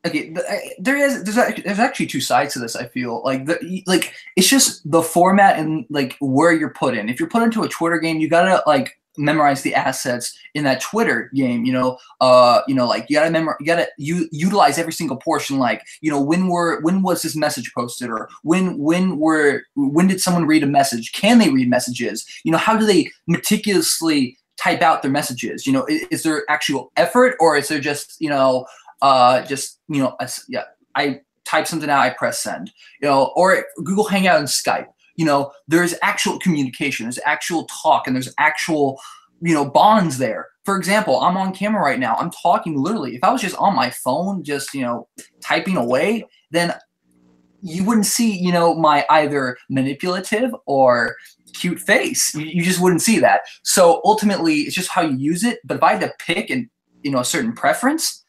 Okay, there's actually two sides to this. I feel like it's just the format and like where you're put in. If you're put into a Twitter game, you gotta like memorize the assets in that Twitter game. Like you gotta utilize every single portion. Like when was this message posted, or when did someone read a message? Can they read messages? How do they meticulously type out their messages? Is there actual effort, or is there just I type something out, I press send, or Google Hangout and Skype, there's actual communication, there's actual talk, and there's actual, bonds there. For example, I'm on camera right now. I'm talking literally. If I was just on my phone, just, typing away, then you wouldn't see, my either manipulative or cute face. You just wouldn't see that. So ultimately, it's just how you use it. But if I had to pick a certain preference,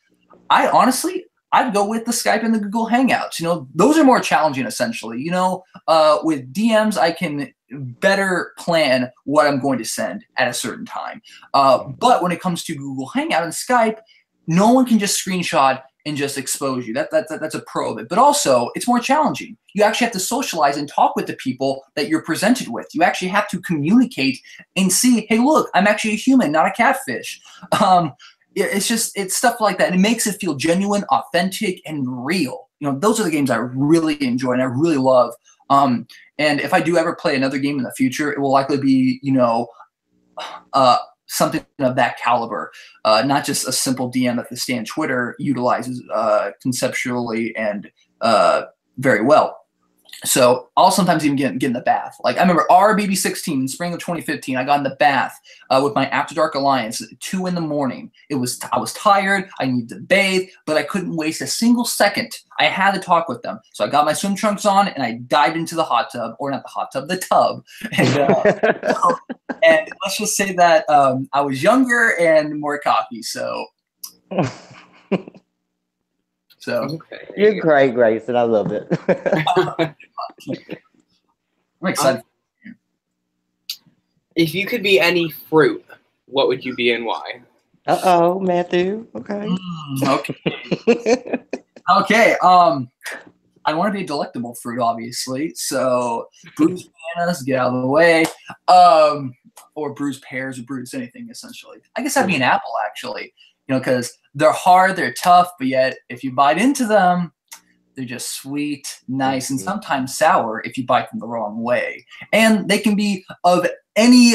I'd go with the Skype and the Google Hangouts. Those are more challenging, essentially. With DMs, I can better plan what I'm going to send at a certain time. But when it comes to Google Hangout and Skype, no one can just screenshot and just expose you. That's a pro of it. But also, it's more challenging. You actually have to socialize and talk with the people that you're presented with. You actually have to communicate and see, hey, look, I'm actually a human, not a catfish. It's stuff like that. And it makes it feel genuine, authentic, and real. Those are the games I really enjoy and I really love. And if I do ever play another game in the future, it will likely be, something of that caliber, not just a simple DM that the stand Twitter utilizes conceptually and very well. So I'll sometimes even get in the bath. Like I remember RBB16 in spring of 2015, I got in the bath with my After Dark Alliance at 2 a.m. I was tired, I needed to bathe, but I couldn't waste a single second. I had to talk with them. So I got my swim trunks on and I dived into the hot tub, or not the hot tub, the tub. And let's just say that I was younger and more cocky. So Okay. You're great, Greyson. I love it. I'm excited. If you could be any fruit, what would you be and why? Uh-oh, Matthew. Okay. Okay. Okay. I want to be a delectable fruit, obviously. So bruised bananas, get out of the way. Or bruised pears or bruised anything, essentially. I guess I'd be an apple, actually. Because they're hard, they're tough, but yet if you bite into them, they're just sweet, nice, and sometimes sour if you bite them the wrong way. And they can be of any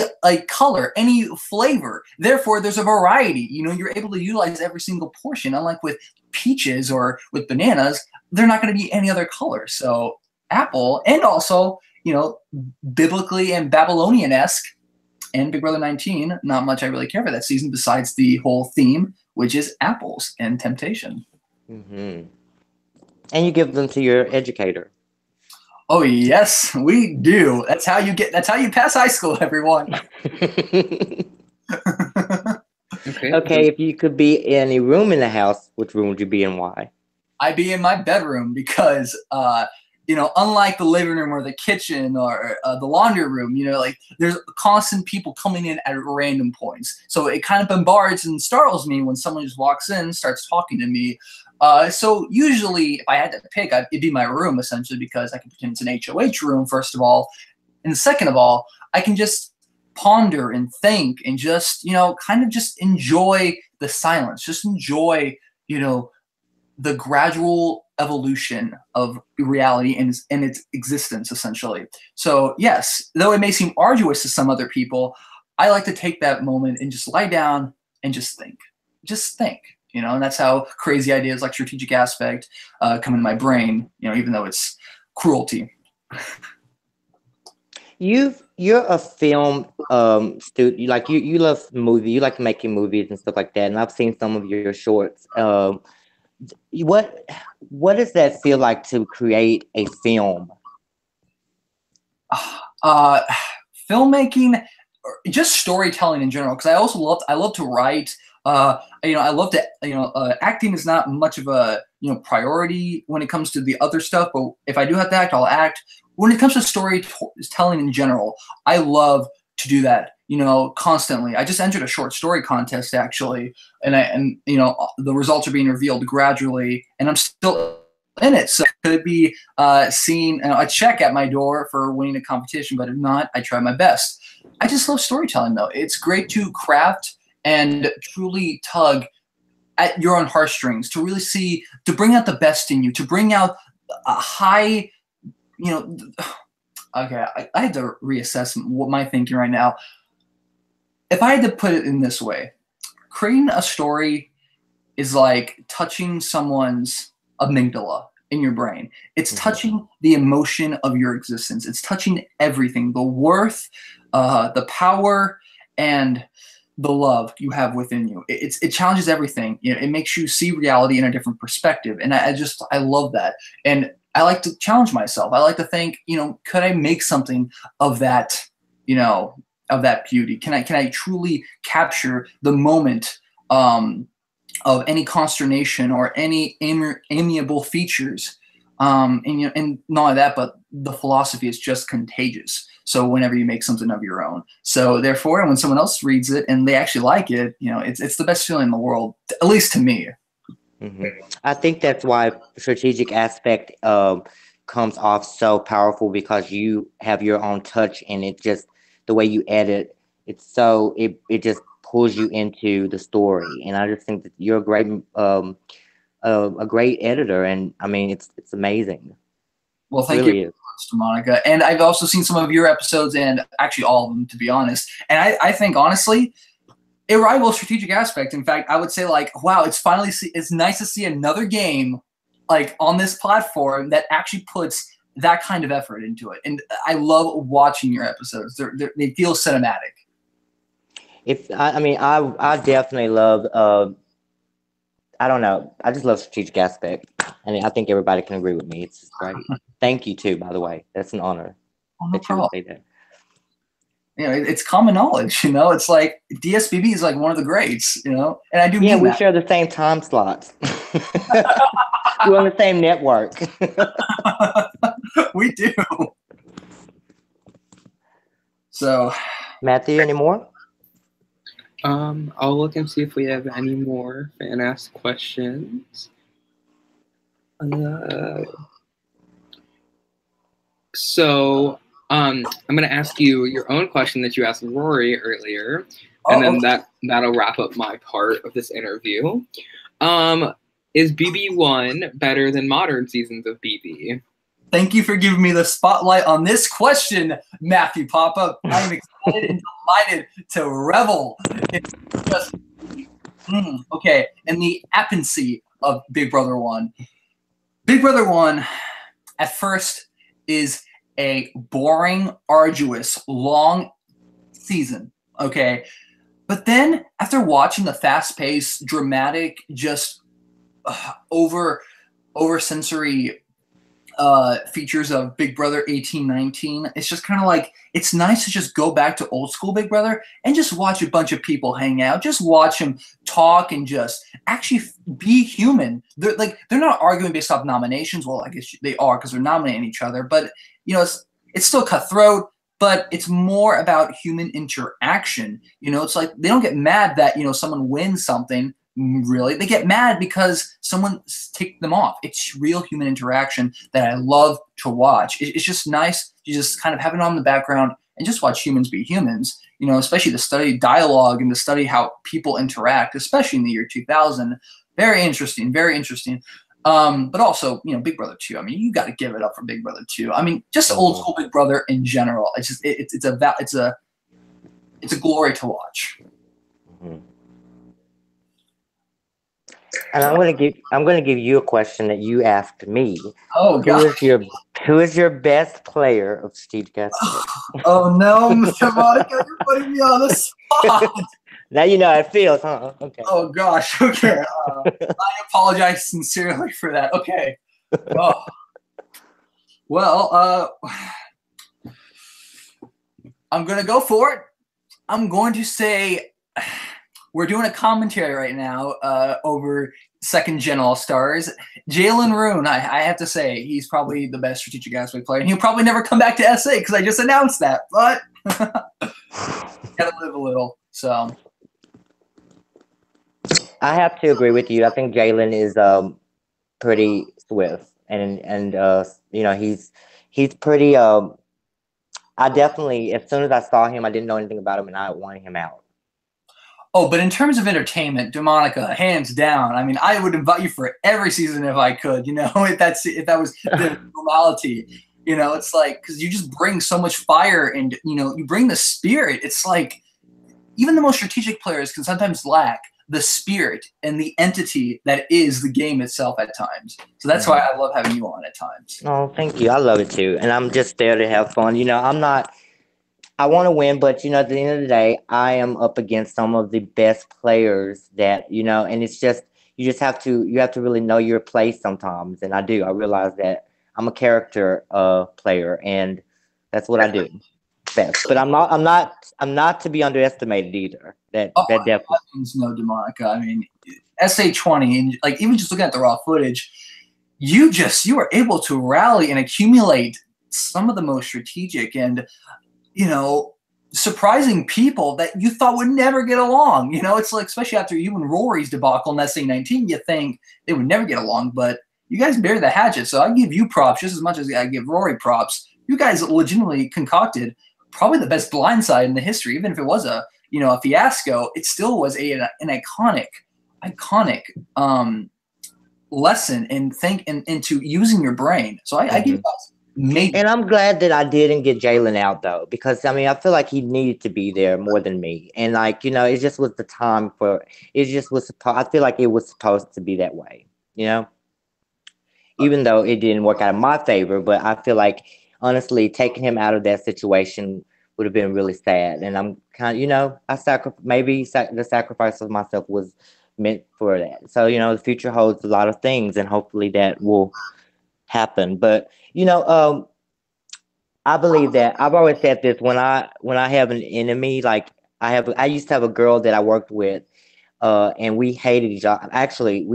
color, any flavor. Therefore, there's a variety. You're able to utilize every single portion. Unlike with peaches or with bananas, they're not going to be any other color. So apple, and also, biblically and Babylonian-esque, and Big Brother 19, not much I really care for that season besides the whole theme, which is apples and temptation. Mm-hmm. And you give them to your educator. Oh yes, we do. That's how you pass high school, everyone. Okay, if you could be in a room in the house, which room would you be in? Why? I'd be in my bedroom because unlike the living room or the kitchen or the laundry room, there's constant people coming in at random points. So it kind of bombards and startles me when someone just walks in and starts talking to me. So usually if I had to pick, it'd be my room, essentially, because I can pretend it's an HOH room, first of all. And second of all, I can just ponder and think and just, kind of just enjoy the silence, just enjoy, the gradual evolution of reality and its existence, essentially. So yes, though it may seem arduous to some other people, I like to take that moment and just lie down and just think. And that's how crazy ideas like strategic aspect come into my brain, even though it's cruelty. you're a film student. You love movie. You like making movies and stuff like that. And I've seen some of your shorts. What what does that feel like to create a film? Uh, Filmmaking, or just storytelling in general. Because I love to write. I love to, acting is not much of a, priority when it comes to the other stuff. But if I do have to act, I'll act. When it comes to storytelling in general, I love to do that, constantly. I just entered a short story contest actually, and the results are being revealed gradually, and I'm still in it. So it could be seeing a check at my door for winning a competition, but if not, I try my best. I just love storytelling though. It's great to craft and truly tug at your own heartstrings, to really to bring out the best in you, to bring out a high, okay, I had to reassess what my thinking right now. If I had to put it in this way, creating a story is like touching someone's amygdala in your brain. It's touching the emotion of your existence. It's touching everything, the worth, the power, and the love you have within you. It challenges everything. It makes you see reality in a different perspective. And I love that. And I like to challenge myself. I like to think, could I make something of that, of that beauty? Can I truly capture the moment of any consternation or any amiable features? And not only that, but the philosophy is just contagious. So whenever you make something of your own, so therefore, when someone else reads it and they actually like it, it's the best feeling in the world, at least to me. I think that's why strategic aspect comes off so powerful, because you have your own touch, and it just, the way you edit, it just pulls you into the story. And I just think that you're a great editor, and I mean it's amazing. Well, thank really you, Mr. Monica. And I've also seen some of your episodes, and actually all of them, to be honest. And I think honestly, it rivals strategic aspect. In fact, I would say wow, it's nice to see another game like on this platform that actually puts that kind of effort into it. And I love watching your episodes. They feel cinematic. I definitely love. I don't know. I just love strategic aspect, and I think everybody can agree with me. It's just great. Thank you too, by the way. That's an honor that you would say that. It's common knowledge. It's like DSBB is like one of the greats. And I do. Yeah, mean we that. share the same time slots. We're on the same network. We do. So, Matthew, any more? I'll look and see if we have any more fan-asked questions. So, I'm going to ask you your own question that you asked Rory earlier, and then that'll wrap up my part of this interview. Is BB1 better than modern seasons of BB? Thank you for giving me the spotlight on this question, Matthew Papa. I'm excited and delighted to revel in just okay, and the appency of Big Brother 1. Big Brother 1 at first is a boring, arduous, long season, okay? But then after watching the fast-paced, dramatic, just over sensory features of Big Brother 1819, it's just kind of like, it's nice to just go back to old school Big Brother and just watch a bunch of people hang out, just watch them talk and just actually be human. They're not arguing based off nominations. Well, I guess they are because they're nominating each other, but it's still cutthroat, but it's more about human interaction. It's like they don't get mad that someone wins something. Really, they get mad because someone ticked them off. It's real human interaction that I love to watch. It's just nice to just kind of have it on the background and just watch humans be humans, especially to study dialogue and to study how people interact, especially in the year 2000. Very interesting, very interesting. But also, Big Brother 2. I mean, you got to give it up for Big Brother 2. I mean, just old school Big Brother in general. It's just it's a glory to watch. And I'm gonna give you a question that you asked me. Oh Who God. is your who is your best player of strategic aspect? Oh no, Mr. Monica, you're putting me on the spot. Now you know how it feels, huh? Okay. Oh gosh. Okay. I apologize sincerely for that. Okay. Oh. Well, I'm gonna go for it. I'm going to say we're doing a commentary right now over second gen All Stars. Jalen Rune, I have to say, he's probably the best strategic aspect player, and he'll probably never come back to SA because I just announced that. But gotta live a little. So I have to agree with you. I think Jalen is pretty swift, and you know he's pretty. I definitely, as soon as I saw him, I didn't know anything about him, and I wanted him out. oh, but in terms of entertainment, Demonica, hands down. I mean, I would invite you for every season if I could. You know, if that was the normality. You know, it's like because you just bring so much fire, and you know, you bring the spirit. It's like even the most strategic players can sometimes lack the spirit and the entity that is the game itself at times. So that's why I love having you on at times. Oh, thank you. I love it too, and I'm just there to have fun. You know, I'm not. I want to win, but you know, at the end of the day, I am up against some of the best players that you know, and it's just you have to really know your place sometimes, and I do. I realize that I'm a character player, and that's what I do best. But I'm not to be underestimated either. That definitely. No, Demonica. I mean, SA20, and like even just looking at the raw footage, you were able to rally and accumulate some of the most strategic and you know surprising people that you thought would never get along. You know, it's like especially after you and Rory's debacle in SA19, you think they would never get along, but you guys buried the hatchet. So I give you props just as much as I give Rory props. You guys legitimately concocted probably the best blindside in the history, even if it was a fiasco. It still was an iconic lesson into using your brain. So I give you guys maybe. And I'm glad that I didn't get Jalen out though, because I mean I feel like he needed to be there more than me, and like you know it just was the time for it. Just was I feel like it was supposed to be that way, you know. Even though it didn't work out in my favor, but I feel like honestly taking him out of that situation would have been really sad. And I'm kind of, you know, the sacrifice of myself was meant for that. So, you know, the future holds a lot of things, and hopefully that will happen. But, you know, I believe that I've always said this when I have an enemy, like I used to have a girl that I worked with, and we hated each other. Actually,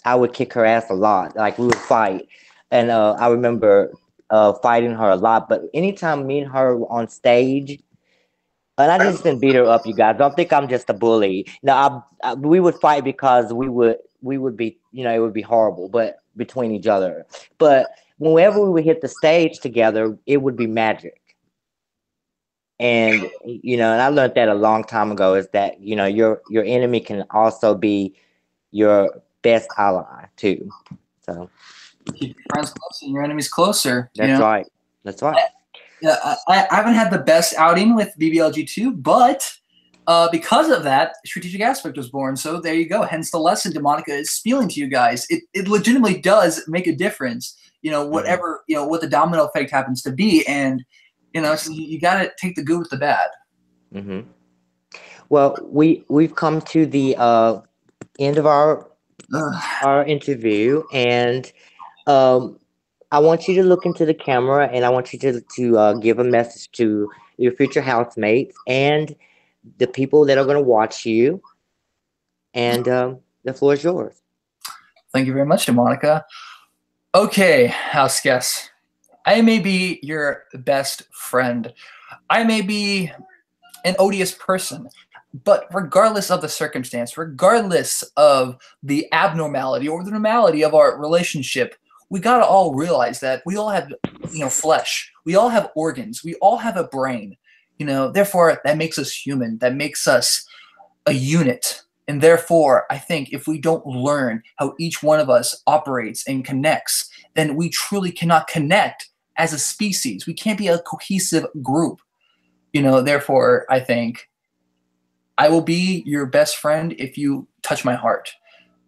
I would kick her ass a lot. Like we would fight, and I remember fighting her a lot. But anytime me and her were on stage, and I just didn't beat her up, you guys. Don't think I'm just a bully. No, we would fight because we would be, you know, it would be horrible, but between each other. But whenever we would hit the stage together, it would be magic. And you know, and I learned that a long time ago is that you know your enemy can also be your best ally too. So Keep your friends close and your enemies closer. that's right. That's right. I haven't had the best outing with BBLG2, but because of that, Strategic Aspect was born. So there you go. Hence the lesson Demonica is spilling to you guys. It legitimately does make a difference. You know, whatever, you know, what the domino effect happens to be. And, you know, so you got to take the good with the bad. Mm-hmm. Well, we've come to the end of our interview, and I want you to look into the camera, and I want you to give a message to your future housemates and the people that are going to watch you. And the floor is yours. Thank you very much, Monica. Okay, house guests. I may be your best friend. I may be an odious person. But regardless of the circumstance, regardless of the abnormality or the normality of our relationship, we got to all realize that we all have, you know, flesh. We all have organs. We all have a brain. You know, therefore, that makes us human. That makes us a unit. And therefore, I think if we don't learn how each one of us operates and connects, then we truly cannot connect as a species. We can't be a cohesive group. You know, therefore, I think I will be your best friend if you touch my heart.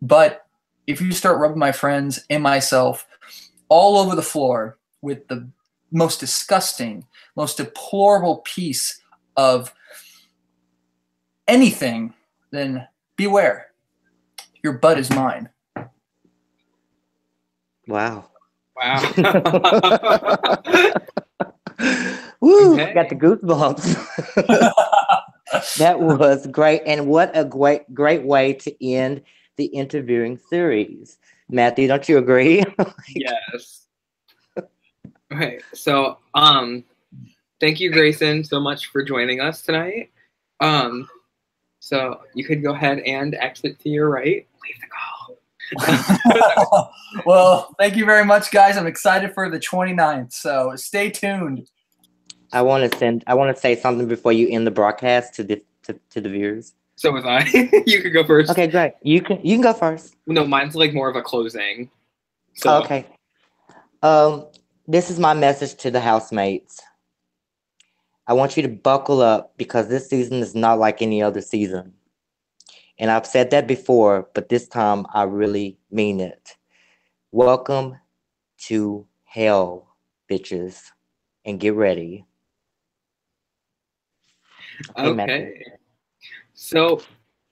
But if you start rubbing my friends and myself all over the floor with the most disgusting, most deplorable piece of anything, then beware. Your butt is mine. Wow. Wow. Woo! Okay. Got the goosebumps. That was great, and what a great way to end the interviewing series. Matthew, don't you agree? Yes. Okay. So, thank you, Greyson, so much for joining us tonight. So you could go ahead and exit to your right. Leave the call. Well, thank you very much, guys. I'm excited for the 29th, so stay tuned. I want to say something before you end the broadcast to the viewers. So was I. You could go first. Okay, great. You can go first. No, mine's like more of a closing. So. Okay. This is my message to the housemates. I want you to buckle up because this season is not like any other season. And I've said that before, but this time I really mean it. Welcome to hell, bitches, and get ready. Okay. So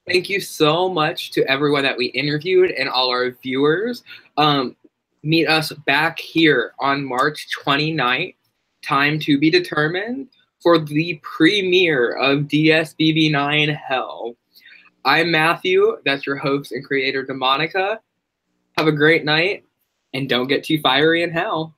thank you so much to everyone that we interviewed and all our viewers. Meet us back here on March 29th, time to be determined, for the premiere of DSBB9 Hell. I'm Matthew, that's your host and creator, Demonica. Have a great night, and don't get too fiery in hell.